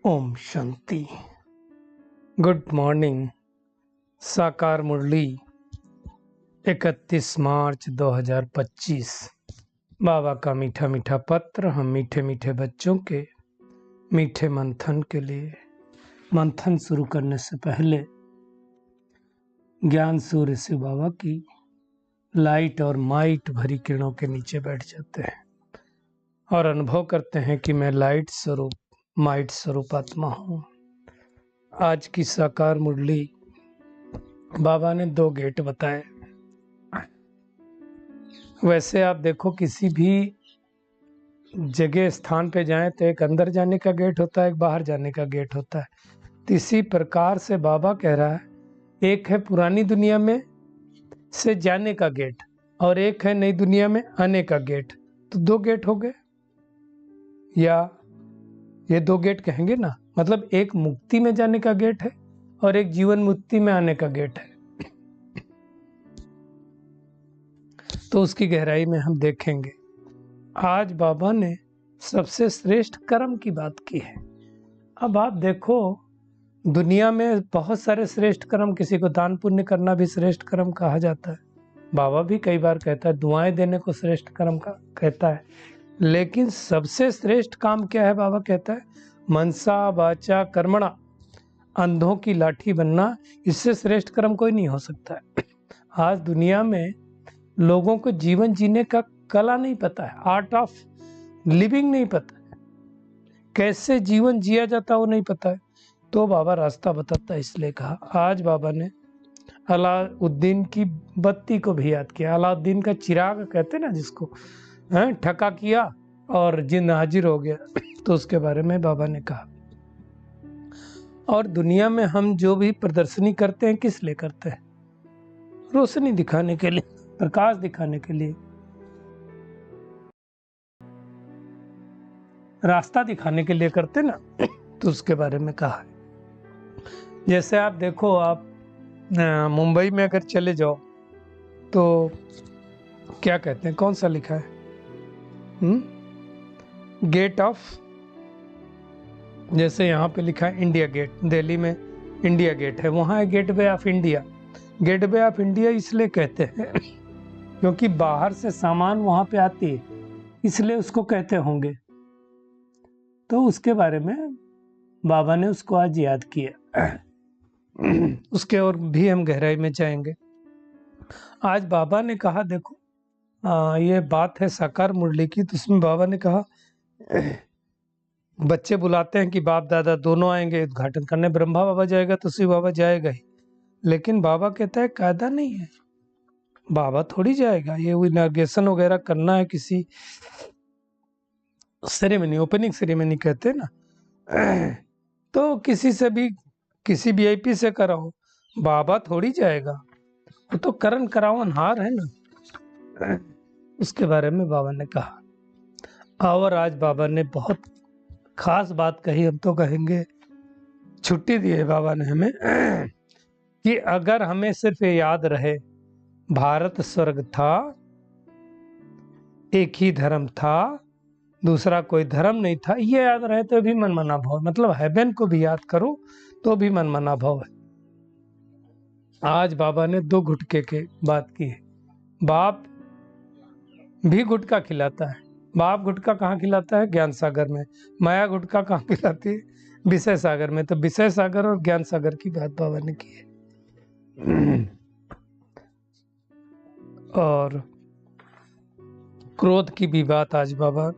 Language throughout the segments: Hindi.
ओम शांति। Good morning. साकार मुरली 31 मार्च 2025। बाबा का मीठा मीठा पत्र हम मीठे मीठे बच्चों के मीठे मंथन के लिए। मंथन शुरू करने से पहले ज्ञान सूर्य शिव बाबा की लाइट और माइट भरी किरणों के नीचे बैठ जाते हैं और अनुभव करते हैं कि मैं लाइट स्वरूप माइट स्वरूप आत्मा हूँ। आज की साकार मुरली बाबा ने 2 गेट बताए। वैसे आप देखो किसी भी जगह स्थान पे जाएं तो एक अंदर जाने का गेट होता है, एक बाहर जाने का गेट होता है। तो इसी प्रकार से बाबा कह रहा है, एक है पुरानी दुनिया में से जाने का गेट और एक है नई दुनिया में आने का गेट। तो 2 गेट हो गए, या ये 2 गेट कहेंगे ना। मतलब एक मुक्ति में जाने का गेट है और एक जीवन मुक्ति में आने का गेट है। तो उसकी गहराई में हम देखेंगे। आज बाबा ने सबसे श्रेष्ठ कर्म की बात की है। अब आप देखो, दुनिया में बहुत सारे श्रेष्ठ कर्म, किसी को दान पुण्य करना भी श्रेष्ठ कर्म कहा जाता है। बाबा भी कई बार कहता है, दुआएं देने को श्रेष्ठ कर्म का कहता है। लेकिन सबसे श्रेष्ठ काम क्या है? बाबा कहता है, मनसा वाचा कर्मणा, अंधों की लाठी बनना, इससे श्रेष्ठ कर्म कोई नहीं हो सकता है। आज दुनिया में लोगों को जीवन जीने का कला नहीं पता है, आर्ट ऑफ लिविंग नहीं पता है, कैसे जीवन जिया जाता वो नहीं पता है। तो बाबा रास्ता बताता है, इसलिए कहा। आज बाबा ने अलाउद्दीन की बत्ती को भी याद किया। अलाउद्दीन का चिराग कहते ना जिसको, ठका किया और जिन हाजिर हो गया। तो उसके बारे में बाबा ने कहा। और दुनिया में हम जो भी प्रदर्शनी करते हैं, किस लिए करते हैं? रोशनी दिखाने के लिए, प्रकाश दिखाने के लिए, रास्ता दिखाने के लिए करते ना। तो उसके बारे में कहा है। जैसे आप देखो, आप मुंबई में अगर चले जाओ तो क्या कहते हैं, कौन सा लिखा है? गेट ऑफ, जैसे यहाँ पे लिखा है इंडिया गेट, दिल्ली में इंडिया गेट है, वहाँ है gateway of India. Gateway of India इसलिए कहते हैं क्योंकि बाहर से सामान वहाँ पे आती है, इसलिए उसको कहते होंगे। तो उसके बारे में बाबा ने उसको आज याद किया। उसके और भी हम गहराई में जाएंगे। आज बाबा ने कहा, देखो ये बात है साकार मुरली की, तो उसमें बाबा ने कहा, बच्चे बुलाते हैं कि बाप दादा दोनों आएंगे उद्घाटन करने। ब्रह्मा बाबा जाएगा तो शिव बाबा जाएगा ही, लेकिन बाबा कहता है कायदा नहीं है, बाबा थोड़ी जाएगा। ये इनॉग्रेशन वगैरह करना है, किसी सेरेमनी, ओपनिंग सेरेमनी कहते हैं ना, तो किसी से भी, किसी वीआईपी से कराओ, बाबा थोड़ी जाएगा। वो तो करण करावनहार है ना। उसके बारे में बाबा ने कहा। और आज बाबा ने बहुत खास बात कही, हम तो कहेंगे छुट्टी दी है बाबा ने हमें, कि अगर हमें सिर्फ ये याद रहे भारत स्वर्ग था, एक ही धर्म था, दूसरा कोई धर्म नहीं था, ये याद रहे तो भी मनमना भाव, मतलब हेवन को भी याद करो तो भी मनमना भाव है। आज बाबा ने 2 गुटके की बात की है। बाप भी गुटका खिलाता है। बाप गुटका कहाँ खिलाता है? ज्ञान सागर में। माया गुटका कहाँ खिलाती है? विषय सागर में। तो विषय सागर और ज्ञान सागर की बात बाबा ने की है। और क्रोध की भी बात आज बाबा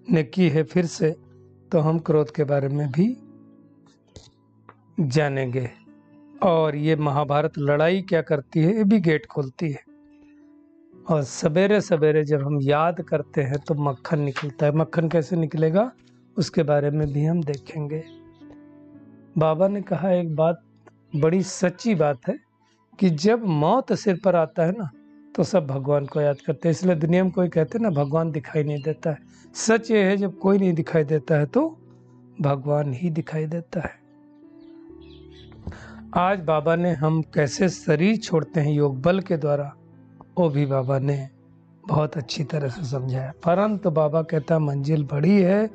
ने की है फिर से, तो हम क्रोध के बारे में भी जानेंगे। और ये महाभारत लड़ाई क्या करती है, ये भी गेट खोलती है। और सवेरे सवेरे जब हम याद करते हैं तो मक्खन निकलता है। मक्खन कैसे निकलेगा, उसके बारे में भी हम देखेंगे। बाबा ने कहा एक बात, बड़ी सच्ची बात है, कि जब मौत सिर पर आता है ना, तो सब भगवान को याद करते हैं। इसलिए दुनिया में कोई कहते हैं ना, भगवान दिखाई नहीं देता है। सच ये है, जब कोई नहीं दिखाई देता है तो भगवान ही दिखाई देता है। आज बाबा ने हम कैसे शरीर छोड़ते हैं योग बल के द्वारा, वो भी बाबा ने बहुत अच्छी तरह से समझाया। परंतु बाबा कहता, मंजिल बड़ी है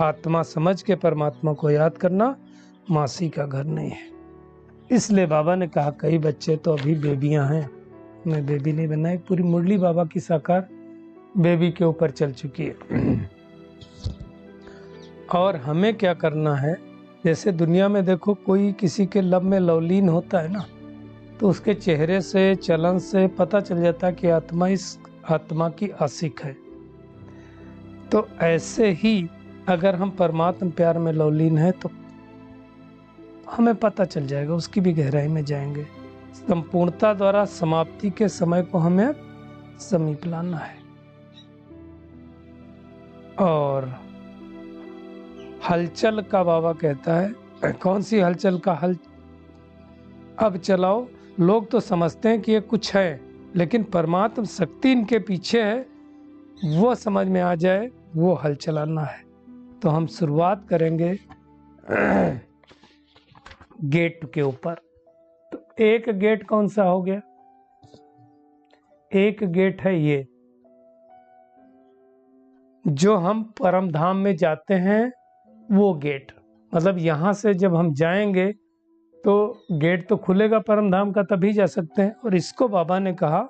आत्मा समझ के परमात्मा को याद करना मासी का घर नहीं है। इसलिए बाबा ने कहा कई बच्चे तो अभी बेबियां हैं, मैं बेबी नहीं बनना, एक पूरी मुरली बाबा की साकार बेबी के ऊपर चल चुकी है। और हमें क्या करना है, जैसे दुनिया में देखो कोई किसी के लब में लवलीन होता है ना, तो उसके चेहरे से चलन से पता चल जाता है कि आत्मा इस आत्मा की आशिक है। तो ऐसे ही अगर हम परमात्मा प्यार में लवलीन है तो हमें पता चल जाएगा, उसकी भी गहराई में जाएंगे। संपूर्णता द्वारा समाप्ति के समय को हमें समीप लाना है। और हलचल का बाबा कहता है, कौन सी हलचल का हल अब चलाओ। लोग तो समझते हैं कि ये कुछ है, लेकिन परमात्मा शक्ति इनके पीछे है, वो समझ में आ जाए, वो हल चलाना है। तो हम शुरुआत करेंगे गेट के ऊपर। तो एक गेट कौन सा हो गया, एक गेट है ये जो हम परम धाम में जाते हैं, वो गेट। मतलब यहाँ से जब हम जाएंगे तो गेट तो खुलेगा परम धाम का, तभी जा सकते हैं। और इसको बाबा ने कहा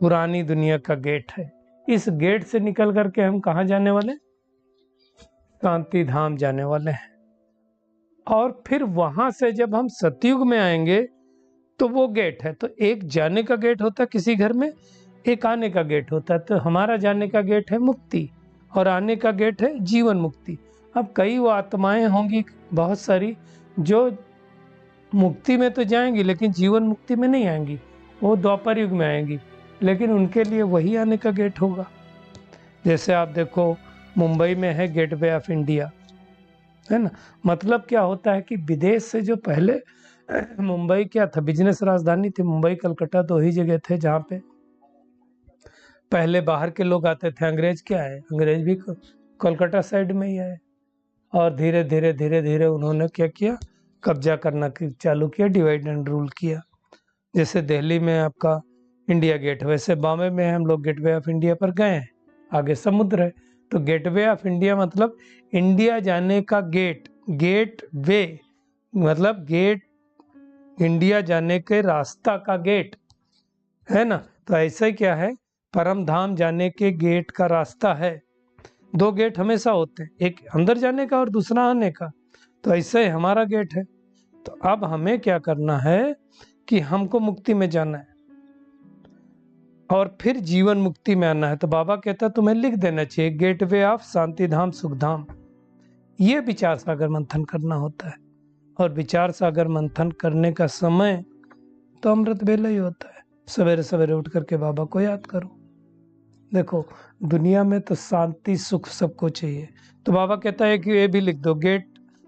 पुरानी दुनिया का गेट है। इस गेट से निकल करके हम कहाँ जाने वाले, शांति धाम जाने वाले हैं। और फिर वहां से जब हम सतयुग में आएंगे तो वो गेट है। तो एक जाने का गेट होता है किसी घर में, एक आने का गेट होता है। तो हमारा जाने का गेट है मुक्ति और आने का गेट है जीवन मुक्ति। अब कई वो आत्माएं होंगी बहुत सारी जो मुक्ति में तो जाएंगी लेकिन जीवन मुक्ति में नहीं आएंगी, वो द्वापर युग में आएंगी, लेकिन उनके लिए वही आने का गेट होगा। जैसे आप देखो मुंबई में है गेटवे ऑफ इंडिया, है ना। मतलब क्या होता है कि विदेश से जो पहले मुंबई क्या था, बिजनेस राजधानी थी। मुंबई कलकत्ता दो ही जगह थे जहाँ पे पहले बाहर के लोग आते थे। अंग्रेज क्या है, अंग्रेज भी कोलकाता साइड में ही आए और धीरे धीरे धीरे धीरे उन्होंने क्या किया, कब्जा करना चालू किया, डिवाइड एंड रूल किया। जैसे दिल्ली में आपका इंडिया गेट, वैसे बॉम्बे में हम लोग गेटवे ऑफ इंडिया पर गए हैं, आगे समुद्र है। तो गेटवे ऑफ इंडिया मतलब इंडिया जाने का गेट, गेट वे मतलब गेट, इंडिया जाने के रास्ता का गेट, है ना। तो ऐसा ही क्या है, परम धाम जाने के गेट का रास्ता है। दो गेट हमेशा होते हैं, एक अंदर जाने का और दूसरा आने का। तो ऐसे ही हमारा गेट है। तो अब हमें क्या करना है कि हमको मुक्ति में जाना है और फिर जीवन मुक्ति में आना है। तो बाबा कहता है तुम्हें लिख देना चाहिए गेटवे ऑफ शांति धाम सुख धाम। ये विचार सागर मंथन करना होता है। और विचार सागर मंथन करने का समय तो अमृत वेला ही होता है। सवेरे सवेरे उठ करके बाबा को याद करो। देखो दुनिया में तो शांति सुख सबको चाहिए, तो बाबा कहता है कि ये भी लिख दो, gate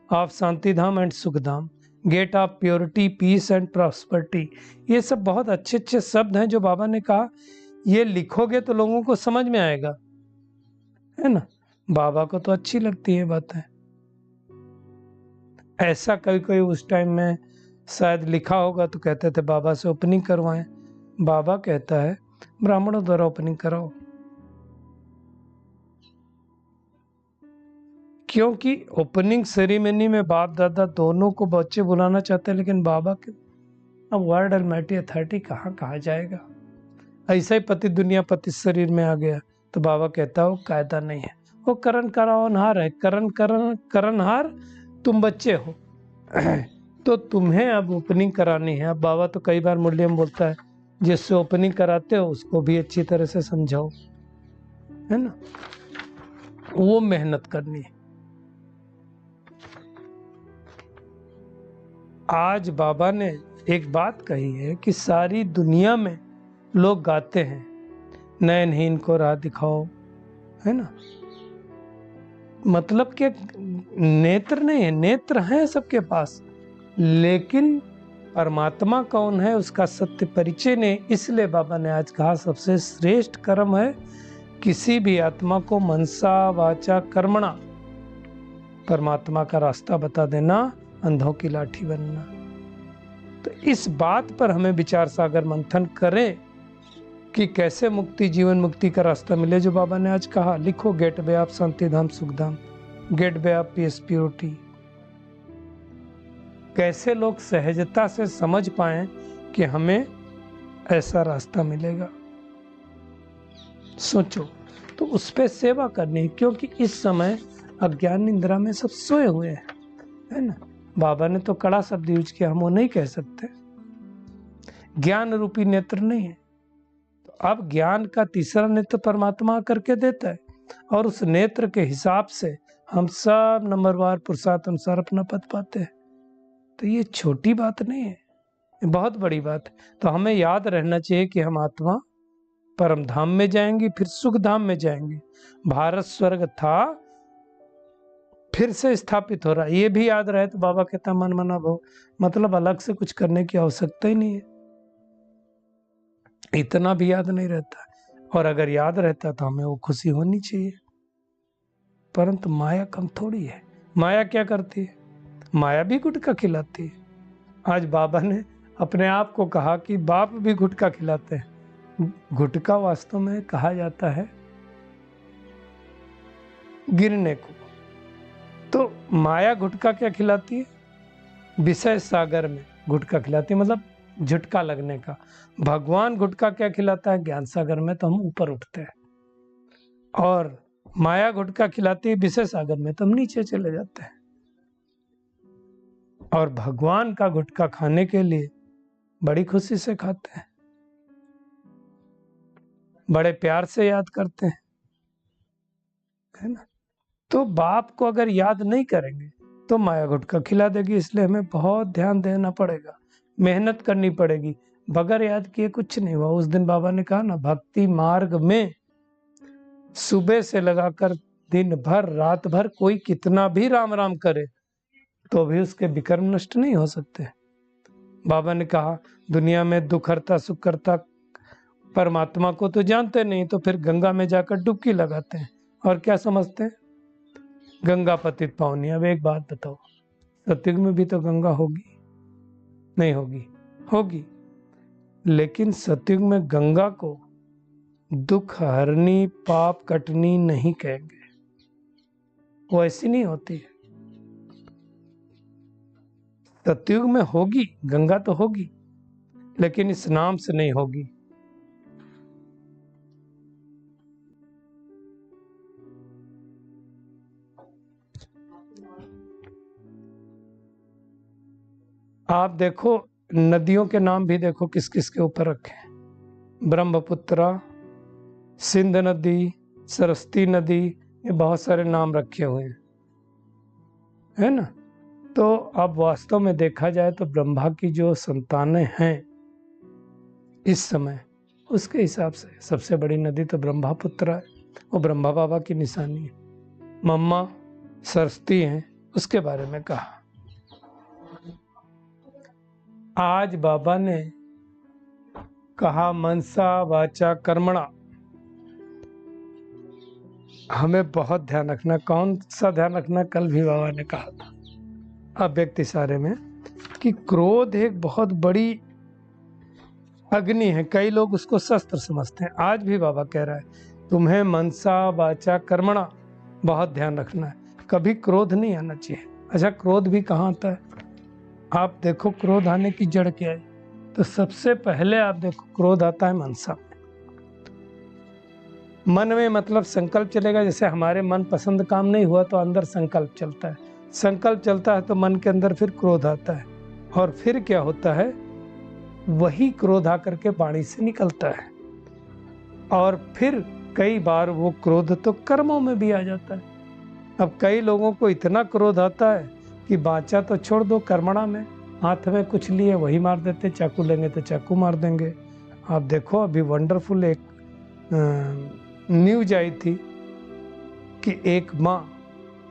of Shanti Dham and Sukh Dham, gate of purity peace and prosperity. ये सब बहुत अच्छे अच्छे शब्द हैं जो बाबा ने कहा, ये लिखोगे तो लोगों को समझ में आएगा, है ना। बाबा को तो अच्छी लगती है बातें। ऐसा कोई कोई उस टाइम में शायद लिखा होगा तो कहते थे बाबा से ओपनिंग करवाएं। बाबा कहता है ब्राह्मणों द्वारा ओपनिंग कराओ, क्योंकि ओपनिंग सेरेमनी में बाप दादा दोनों को बच्चे बुलाना चाहते हैं, लेकिन बाबा के अब वर्ड अलमाइटी अथॉरिटी कहाँ कहा जाएगा। ऐसा ही पति दुनिया पति शरीर में आ गया। तो बाबा कहता है वो कायदा नहीं है, वो करण करावनहार है, करणहार तुम बच्चे हो तो तुम्हें अब ओपनिंग करानी है। अब बाबा तो कई बार मुरली में बोलता है जिससे ओपनिंग कराते हो उसको भी अच्छी तरह से समझाओ, है ना। वो मेहनत करनी है। आज बाबा ने एक बात कही है कि सारी दुनिया में लोग गाते हैं नयनहीन को राह दिखाओ, है ना। मतलब कि नेत्र नहीं है, नेत्र हैं सबके पास, लेकिन परमात्मा कौन है उसका सत्य परिचय नहीं। इसलिए बाबा ने आज कहा सबसे श्रेष्ठ कर्म है किसी भी आत्मा को मनसा वाचा कर्मणा परमात्मा का रास्ता बता देना, अंधों की लाठी बनना। तो इस बात पर हमें विचार सागर मंथन करें कि कैसे मुक्ति जीवन मुक्ति का रास्ता मिले, जो बाबा ने आज कहा। लिखो gateway of Shanti Dham Sukh Dham, gateway of peace purity. कैसे लोग सहजता से समझ पाएं कि हमें ऐसा रास्ता मिलेगा। सोचो, तो उस पे सेवा करनी, क्योंकि इस समय अज्ञान निद्रा में सब सोए हुए हैं, है ना। बाबा ने तो कड़ा शब्द यूज किया, हम वो नहीं कह सकते। ज्ञान रूपी नेत्र नहीं है, तो अब ज्ञान का तीसरा नेत्र परमात्मा करके देता है, और उस नेत्र के हिसाब से हम सब नंबरवार पुरुषार्थ अनुसार अपना पद पाते हैं। तो ये छोटी बात नहीं है, ये बहुत बड़ी बात है। तो हमें याद रहना चाहिए कि हम आत्मा परम धाम में जाएंगे, फिर सुख धाम में जाएंगे। भारत स्वर्ग था, फिर से स्थापित हो रहा है, ये भी याद रहे तो बाबा कहता मन मना भव, मतलब अलग से कुछ करने की आवश्यकता ही नहीं है। इतना भी याद नहीं रहता, और अगर याद रहता तो हमें वो खुशी होनी चाहिए। परंतु माया कम थोड़ी है। माया क्या करती है? माया भी गुटखा खिलाती है। आज बाबा ने अपने आप को कहा कि बाप भी गुटखा खिलाते हैं। गुटखा वास्तव में कहा जाता है गिरने को। तो माया गुटखा क्या खिलाती है? विषय सागर में गुटखा खिलाती है, मतलब झटका लगने का। भगवान गुटखा क्या खिलाता है? ज्ञान सागर में तो हम ऊपर उठते हैं, और माया गुटखा खिलाती है विषय सागर में तो हम नीचे चले जाते हैं। और भगवान का गुटखा खाने के लिए बड़ी खुशी से खाते हैं, बड़े प्यार से याद करते हैं, है ना। तो बाप को अगर याद नहीं करेंगे तो माया गुटखा खिला देगी। इसलिए हमें बहुत ध्यान देना पड़ेगा, मेहनत करनी पड़ेगी। बगैर याद किए कुछ नहीं हुआ। उस दिन बाबा ने कहा ना, भक्ति मार्ग में सुबह से लगाकर दिन भर रात भर कोई कितना भी राम राम करे तो भी उसके विकर्म नष्ट नहीं हो सकते। बाबा ने कहा दुनिया में दुख हरता सुख करता परमात्मा को तो जानते नहीं, तो फिर गंगा में जाकर डुबकी लगाते हैं, और क्या समझते हैं? गंगा पतित पावनी। अब एक बात बताओ, सतयुग में भी तो गंगा होगी? नहीं होगी? होगी, लेकिन सतयुग में गंगा को दुख हरनी पाप कटनी नहीं कहेंगे, वो ऐसी नहीं होती है। सतयुग में होगी गंगा तो होगी, लेकिन इस नाम से नहीं होगी। आप देखो नदियों के नाम भी देखो किस किस के ऊपर रखे हैं। ब्रह्मपुत्रा, सिंध नदी, सरस्वती नदी, ये बहुत सारे नाम रखे हुए हैं, है ना। तो अब वास्तव में देखा जाए तो ब्रह्मा की जो संतानें हैं इस समय, उसके हिसाब से सबसे बड़ी नदी तो ब्रह्मपुत्रा है, वो ब्रह्मा बाबा की निशानी है। मम्मा सरस्वती हैं, उसके बारे में कहा। आज बाबा ने कहा मनसा वाचा कर्मणा। हमें बहुत ध्यान रखना। कौन सा ध्यान रखना? कल भी बाबा ने कहा था अव्यक्त इशारे में कि क्रोध एक बहुत बड़ी अग्नि है। कई लोग उसको शस्त्र समझते हैं। आज भी बाबा कह रहा है तुम्हें मनसा वाचा कर्मणा बहुत ध्यान रखना है। कभी क्रोध नहीं आना चाहिए। अच्छा, क्रोध भी कहाँ आता है? आप देखो क्रोध आने की जड़ क्या है। तो सबसे पहले आप देखो क्रोध आता है मनसा में। मन में मतलब संकल्प चलेगा। जैसे हमारे मन पसंद काम नहीं हुआ तो अंदर संकल्प चलता है, संकल्प चलता है तो मन के अंदर फिर क्रोध आता है, और फिर क्या होता है? वही क्रोध आकर के वाणी से निकलता है, और फिर कई बार वो क्रोध तो कर्मों में भी आ जाता है। अब कई लोगों को इतना क्रोध आता है कि बाचा तो छोड़ दो, कर्मणा में हाथ में कुछ लिए वही मार देते, चाकू लेंगे तो चाकू मार देंगे। आप देखो अभी वंडरफुल एक न्यूज आई थी कि एक माँ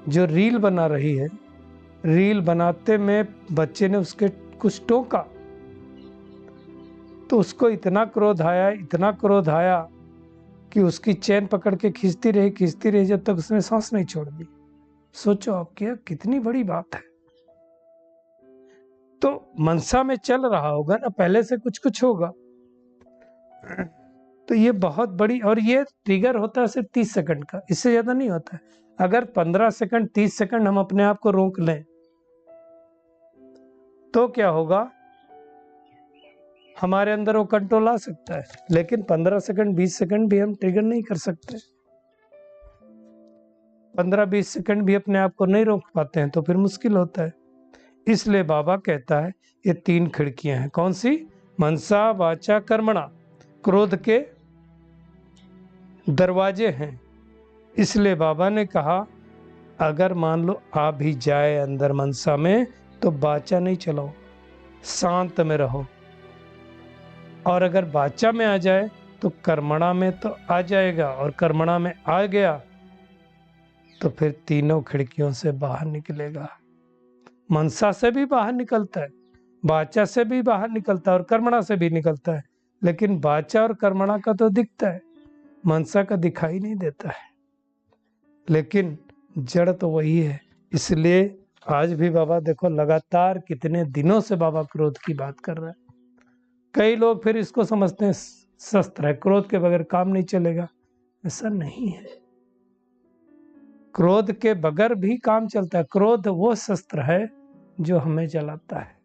जो रील बना रही है, रील बनाते में बच्चे ने उसके कुछ टोका, तो उसको इतना क्रोध आया, इतना क्रोध आया कि उसकी चैन पकड़ के खींचती रही जब तक उसने सांस नहीं छोड़ दी। सोचो आप क्या कितनी बड़ी बात है। तो मनसा में चल रहा होगा ना, पहले से कुछ कुछ होगा। तो ये बहुत बड़ी, और ये ट्रिगर होता है सिर्फ 30 सेकंड का, इससे ज्यादा नहीं होता है। अगर 15 सेकंड 30 सेकंड हम अपने आप को रोक लें तो क्या होगा, हमारे अंदर वो कंट्रोल आ सकता है। लेकिन 15 सेकंड 20 सेकंड भी हम ट्रिगर नहीं कर सकते, 15-20 सेकंड भी अपने आप को नहीं रोक पाते हैं तो फिर मुश्किल होता है। इसलिए बाबा कहता है ये 3 खिड़कियां हैं। कौन सी? मनसा वाचा कर्मणा, क्रोध के दरवाजे हैं। इसलिए बाबा ने कहा अगर मान लो आ भी जाए अंदर मनसा में तो वाचा नहीं चलाओ, शांत में रहो। और अगर वाचा में आ जाए तो कर्मणा में तो आ जाएगा, और कर्मणा में आ गया तो फिर तीनों खिड़कियों से बाहर निकलेगा। मनसा से भी बाहर निकलता है, वाचा से भी बाहर निकलता है और कर्मणा से भी निकलता है। लेकिन वाचा और कर्मणा का तो दिखता है, मनसा का दिखाई नहीं देता है। लेकिन जड़ तो वही है। इसलिए आज भी बाबा देखो लगातार कितने दिनों से बाबा क्रोध की बात कर रहे हैं। कई लोग फिर इसको समझते हैं शस्त्र है, क्रोध के बगैर काम नहीं चलेगा। ऐसा नहीं है, क्रोध के बगैर भी काम चलता है। क्रोध वो शस्त्र है जो हमें जलाता है।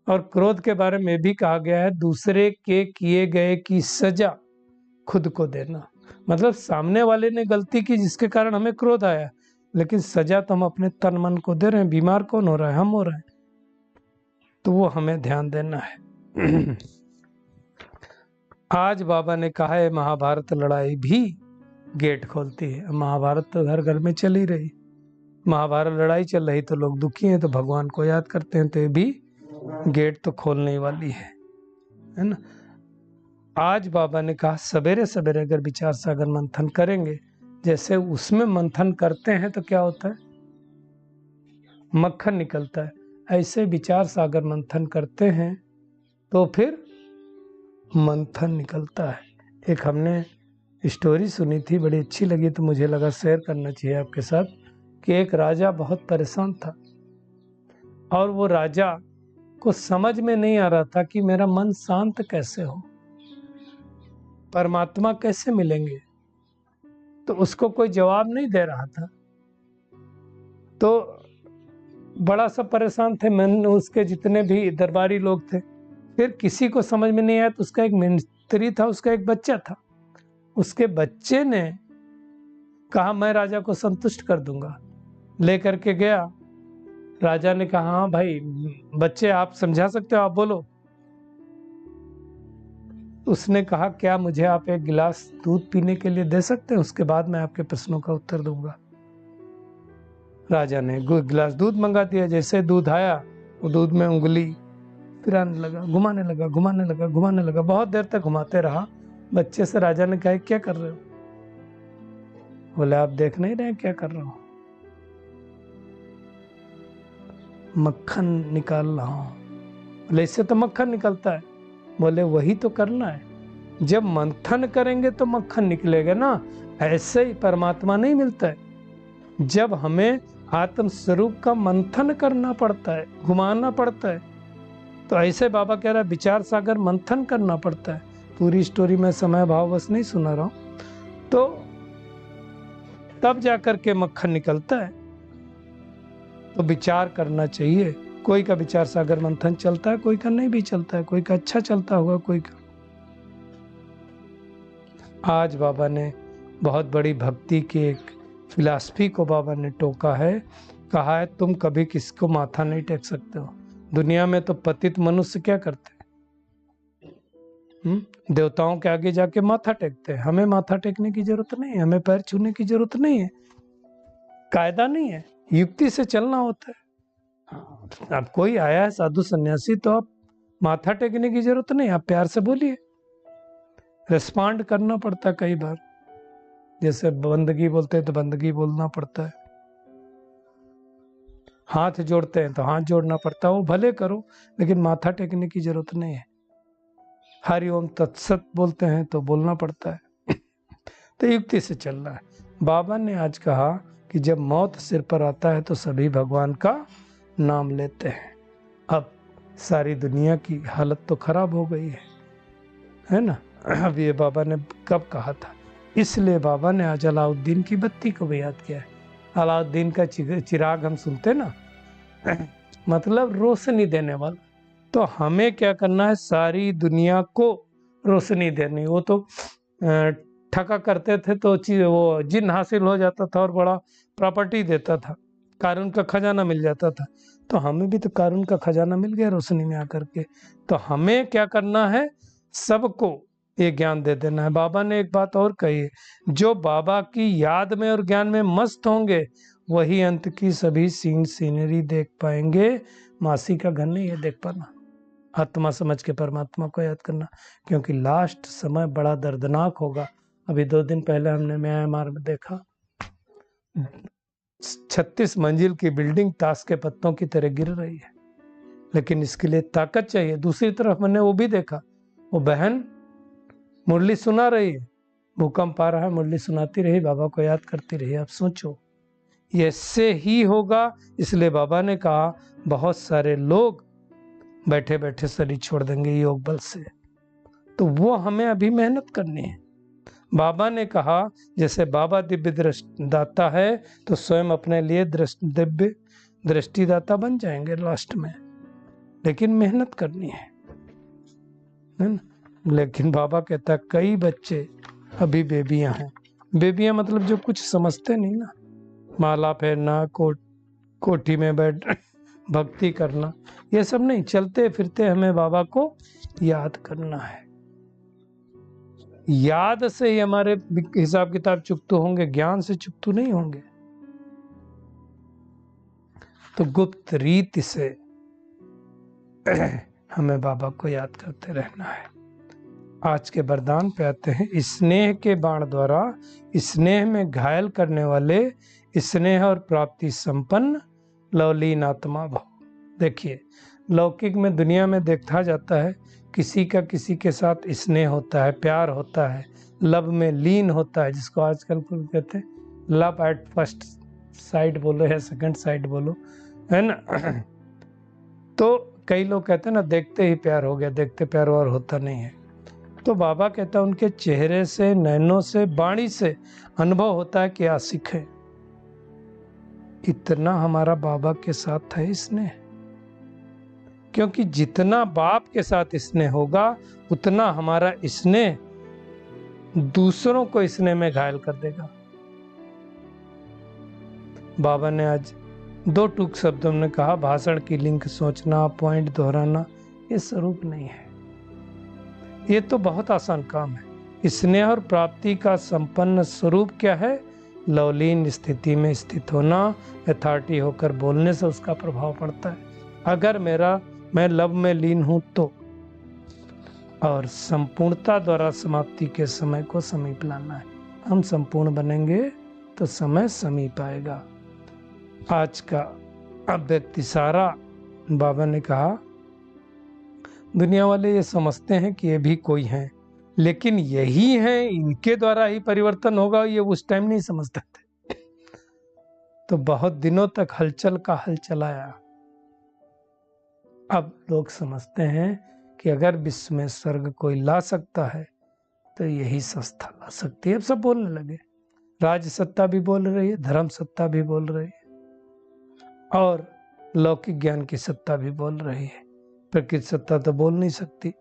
और क्रोध के बारे में भी कहा गया है दूसरे के किए गए की सजा खुद को देना। मतलब सामने वाले ने गलती की जिसके कारण हमें क्रोध आया, लेकिन सजा तो हम अपने तन मन को दे रहे हैं। बीमार कौन हो रहा है? हम हो रहे हैं। तो वो हमें ध्यान देना है। आज बाबा ने कहा है महाभारत लड़ाई भी गेट खोलती है। महाभारत तो घर घर में चल ही रही, महाभारत लड़ाई चल रही तो लोग दुखी हैं तो भगवान को याद करते हैं, तो ये भी गेट तो खोलने वाली है ना। आज बाबा ने कहा सवेरे सवेरे अगर विचार सागर मंथन करेंगे, जैसे उसमें मंथन करते हैं तो क्या होता है, मक्खन निकलता है। ऐसे विचार सागर मंथन करते हैं तो फिर मंथन निकलता है। एक हमने स्टोरी सुनी थी, बड़ी अच्छी लगी तो मुझे लगा शेयर करना चाहिए आपके साथ, कि एक राजा बहुत परेशान था और वो राजा को समझ में नहीं आ रहा था कि मेरा मन शांत कैसे हो, परमात्मा कैसे मिलेंगे। तो उसको कोई जवाब नहीं दे रहा था, तो बड़ा सा परेशान थे मन उसके जितने भी दरबारी लोग थे। फिर किसी को समझ में नहीं आया तो उसका एक मंत्री था, उसका एक बच्चा था। उसके बच्चे ने कहा मैं राजा को संतुष्ट कर दूंगा। लेकर के गया, राजा ने कहा हाँ भाई बच्चे आप समझा सकते हो, आप बोलो। उसने कहा क्या मुझे आप एक गिलास दूध पीने के लिए दे सकते हैं, उसके बाद मैं आपके प्रश्नों का उत्तर दूंगा। राजा ने गिलास दूध मंगा दिया। जैसे दूध आया वो दूध में उंगली फिराने लगा, घुमाने लगा, घुमाने लगा, घुमाने लगा। बहुत देर तक घुमाते रहा। बच्चे से राजा ने कहा क्या कर रहे हो? बोले आप देख नहीं रहे क्या कर रहा हूं? मक्खन निकाल रहा हूं। बोले इससे तो मक्खन निकलता है। बोले वही तो करना है, जब मंथन करेंगे तो मक्खन निकलेगा ना। ऐसे ही परमात्मा नहीं मिलता है, जब हमें आत्म स्वरूप का मंथन करना पड़ता है, घुमाना पड़ता है। तो ऐसे बाबा कह रहा है विचार सागर मंथन करना पड़ता है। पूरी स्टोरी में समय भाववश नहीं सुना रहा हूं, तो तब जाकर के मक्खन निकलता है। तो विचार करना चाहिए। कोई का विचार सागर मंथन चलता है, कोई का नहीं भी चलता है, कोई का अच्छा चलता होगा, कोई का। आज बाबा ने बहुत बड़ी भक्ति की एक फिलॉसफी को बाबा ने टोका है। कहा है तुम कभी किसको माथा नहीं टेक सकते हो। दुनिया में तो पतित मनुष्य क्या करते हैं, देवताओं के आगे जाके माथा टेकते हैं। हमें माथा टेकने की जरूरत नहीं है, हमें पैर छूने की जरूरत नहीं है। कायदा नहीं है, युक्ति से चलना होता है। अब कोई आया है साधु सन्यासी तो आप माथा टेकने की जरूरत नहीं, आप प्यार से बोलिए। रिस्पॉन्ड करना पड़ता है कई बार, जैसे बंदगी बोलते हैं तो बंदगी बोलना पड़ता है, हाथ जोड़ते हैं तो हाथ जोड़ना पड़ता है। वो भले करो लेकिन माथा टेकने की जरूरत नहीं है। हरि ओम तत्सत बोलते हैं तो बोलना पड़ता है। तो युक्ति से चलना है। बाबा ने आज कहा कि जब मौत सिर पर आता है तो सभी भगवान का नाम लेते हैं। अब सारी दुनिया की हालत तो खराब हो गई है ना। अब ये बाबा ने कब कहा था, इसलिए बाबा ने आज अलाउद्दीन की बत्ती को भी याद किया है। अलाउद्दीन का चिराग हम सुनते ना, मतलब रोशनी देने वाला। तो हमें क्या करना है, सारी दुनिया को रोशनी देनी। वो तो ठगा करते थे तो वो जिन हासिल हो जाता था और बड़ा प्रॉपर्टी देता था, कारून का खजाना मिल जाता था। तो हमें भी तो कारून का खजाना मिल गया रोशनी में आकर के। तो हमें क्या करना है, सबको ये ज्ञान दे देना है। बाबा ने एक बात और कही है, जो बाबा की याद में और ज्ञान में मस्त होंगे वही अंत की सभी सीन सीनरी देख पाएंगे। मासी का घर नहीं है देख पाना, आत्मा समझ के परमात्मा को याद करना, क्योंकि लास्ट समय बड़ा दर्दनाक होगा। अभी 2 दिन पहले हमने म्यांमार में देखा, 36 मंजिल की बिल्डिंग ताश के पत्तों की तरह गिर रही है, लेकिन इसके लिए ताकत चाहिए। दूसरी तरफ मैंने वो भी देखा, वो बहन मुरली सुना रही है, भूकंप आ रहा है, मुरली सुनाती रही, बाबा को याद करती रही। अब सोचो ऐसे ही होगा। इसलिए बाबा ने कहा बहुत सारे लोग बैठे बैठे शरीर छोड़ देंगे योग बल से। तो वो हमें अभी मेहनत करनी है। बाबा ने कहा जैसे बाबा दिव्य दृष्टि दाता है तो स्वयं अपने लिए दिव्य दृष्टिदाता बन जाएंगे लास्ट में, लेकिन मेहनत करनी है ना? लेकिन बाबा कहता कई बच्चे अभी बेबियां हैं। बेबियां मतलब जो कुछ समझते नहीं ना, माला फेरना, कोठी में बैठ भक्ति करना, ये सब नहीं। चलते फिरते हमें बाबा को याद करना है। याद से ही हमारे हिसाब किताब चुकतू होंगे, ज्ञान से चुकतू नहीं होंगे। तो गुप्त रीति से हमें बाबा को याद करते रहना है। आज के वरदान पे आते हैं। स्नेह के बाण द्वारा स्नेह में घायल करने वाले स्नेह और प्राप्ति संपन्न लवलीन आत्मा भाव। देखिए लौकिक में दुनिया में देखा जाता है किसी का किसी के साथ स्नेह होता है, प्यार होता है, लव में लीन होता है, जिसको आजकल कहते हैं लव एट फर्स्ट साइट बोलो या सेकंड साइट बोलो, है ना। तो कई लोग कहते हैं ना देखते ही प्यार हो गया, देखते प्यार और होता नहीं है। तो बाबा कहता है उनके चेहरे से, नैनों से, वाणी से अनुभव होता है कि आशिक है। इतना हमारा बाबा के साथ है स्नेह, क्योंकि जितना बाप के साथ स्नेह होगा उतना हमारा स्नेह दूसरों को स्नेह में घायल कर देगा। बाबा ने आज 2 टूक शब्दों में कहा, भाषण की लिंक सोचना, पॉइंट दोहराना ये स्वरूप नहीं है। ये तो बहुत आसान काम है। स्नेह और प्राप्ति का संपन्न स्वरूप क्या है? लवलीन स्थिति में स्थित होना, यथार्थी होकर बोलने से उसका प्रभाव पड़ता है। अगर मैं लव में लीन हूं तो, और संपूर्णता द्वारा समाप्ति के समय को समीप लाना है। हम संपूर्ण बनेंगे तो समय समीप आएगा। आज का अव्यक्त इशारा बाबा ने कहा, दुनिया वाले ये समझते हैं कि ये भी कोई हैं, लेकिन यही हैं, इनके द्वारा ही परिवर्तन होगा, ये उस टाइम नहीं समझते थे। तो बहुत दिनों तक हलचल का हल चलाया। अब लोग समझते हैं कि अगर विश्व में स्वर्ग कोई ला सकता है तो यही संस्था ला सकती है। अब सब बोलने लगे, राज सत्ता भी बोल रही है, धर्म सत्ता भी बोल रही है, और लौकिक ज्ञान की सत्ता भी बोल रही है। प्रकृति सत्ता तो बोल नहीं सकती,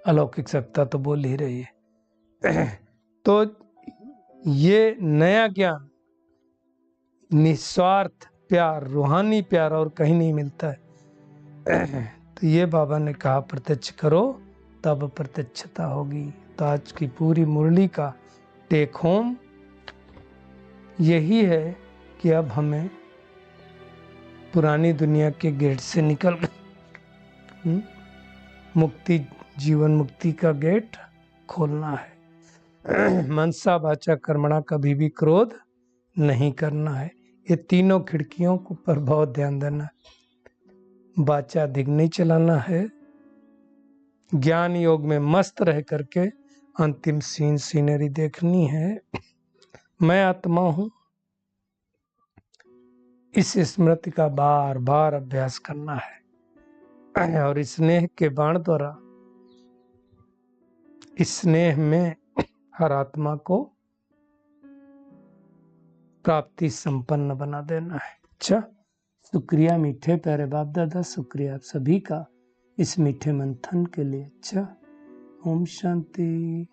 अलौकिक सत्ता तो बोल ही रही है। तो ये नया ज्ञान, निस्वार्थ प्यार, रूहानी प्यार और कहीं नहीं मिलता है। तो ये बाबा ने कहा प्रत्यक्ष करो तब प्रत्यक्षता होगी। तो आज की पूरी मुरली का टेक होम यही है कि अब हमें पुरानी दुनिया के गेट से निकल मुक्ति, जीवन मुक्ति का गेट खोलना है। मनसा वाचा कर्मणा कभी भी क्रोध नहीं करना है। ये तीनों खिड़कियों को पर बहुत ध्यान देना है। वाचा अधिक नहीं चलाना है, ज्ञान योग में मस्त रह करके अंतिम सीनरी देखनी है। मैं आत्मा हूं, इस स्मृति का बार बार अभ्यास करना है, और स्नेह के बाण द्वारा स्नेह में हर आत्मा को प्राप्ति संपन्न बना देना है। अच्छा, शुक्रिया मीठे प्यारे बाप दादा, शुक्रिया आप सभी का इस मीठे मंथन के लिए। अच्छा, ओम शांति।